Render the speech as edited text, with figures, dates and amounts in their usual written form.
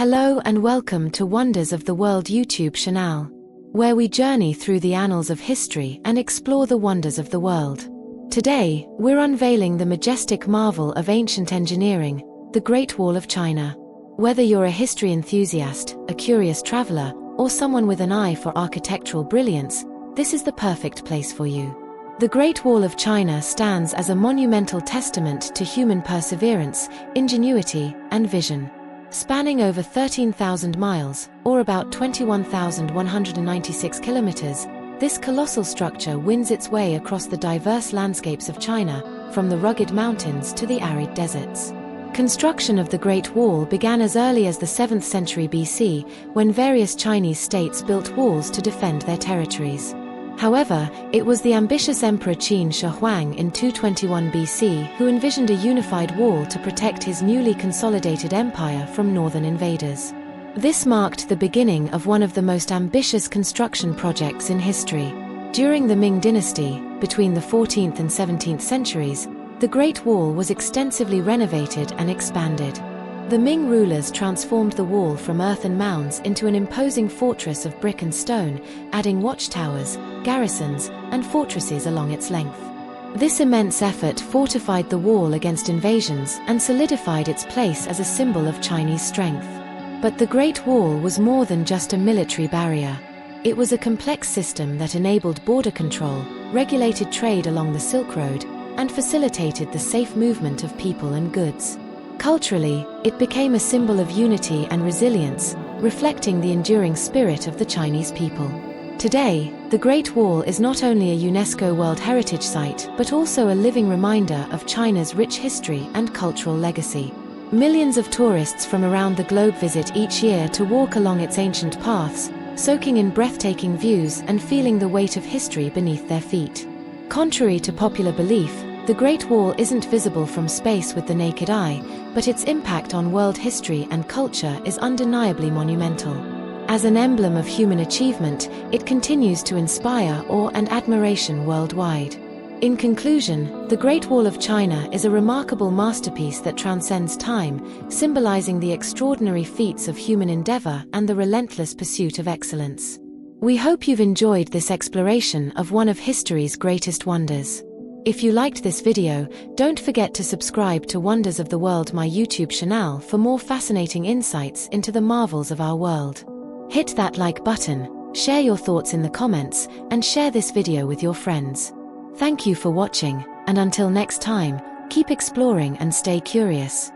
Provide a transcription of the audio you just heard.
Hello and welcome to Wonders of the World YouTube channel, where we journey through the annals of history and explore the wonders of the world. Today, we're unveiling the majestic marvel of ancient engineering, the Great Wall of China. Whether you're a history enthusiast, a curious traveler, or someone with an eye for architectural brilliance, this is the perfect place for you. The Great Wall of China stands as a monumental testament to human perseverance, ingenuity, and vision. Spanning over 13,000 miles, or about 21,196 kilometers, this colossal structure wins its way across the diverse landscapes of China, from the rugged mountains to the arid deserts. Construction of the Great Wall began as early as the 7th century B.C., when various Chinese states built walls to defend their territories. However, it was the ambitious Emperor Qin Shi Huang in 221 BC who envisioned a unified wall to protect his newly consolidated empire from northern invaders. This marked the beginning of one of the most ambitious construction projects in history. During the Ming dynasty, between the 14th and 17th centuries, the Great Wall was extensively renovated and expanded. The Ming rulers transformed the wall from earthen mounds into an imposing fortress of brick and stone, adding watchtowers, garrisons, and fortresses along its length. This immense effort fortified the wall against invasions and solidified its place as a symbol of Chinese strength. But the Great Wall was more than just a military barrier. It was a complex system that enabled border control, regulated trade along the Silk Road, and facilitated the safe movement of people and goods. Culturally, it became a symbol of unity and resilience, reflecting the enduring spirit of the Chinese people. Today, the Great Wall is not only a UNESCO World Heritage Site but also a living reminder of China's rich history and cultural legacy. Millions of tourists from around the globe visit each year to walk along its ancient paths, soaking in breathtaking views and feeling the weight of history beneath their feet. Contrary to popular belief, the Great Wall isn't visible from space with the naked eye, but its impact on world history and culture is undeniably monumental. As an emblem of human achievement, it continues to inspire awe and admiration worldwide. In conclusion, the Great Wall of China is a remarkable masterpiece that transcends time, symbolizing the extraordinary feats of human endeavor and the relentless pursuit of excellence. We hope you've enjoyed this exploration of one of history's greatest wonders. If you liked this video, don't forget to subscribe to Wonders of the World, my YouTube channel, for more fascinating insights into the marvels of our world. Hit that like button, share your thoughts in the comments, and share this video with your friends. Thank you for watching, and until next time, keep exploring and stay curious.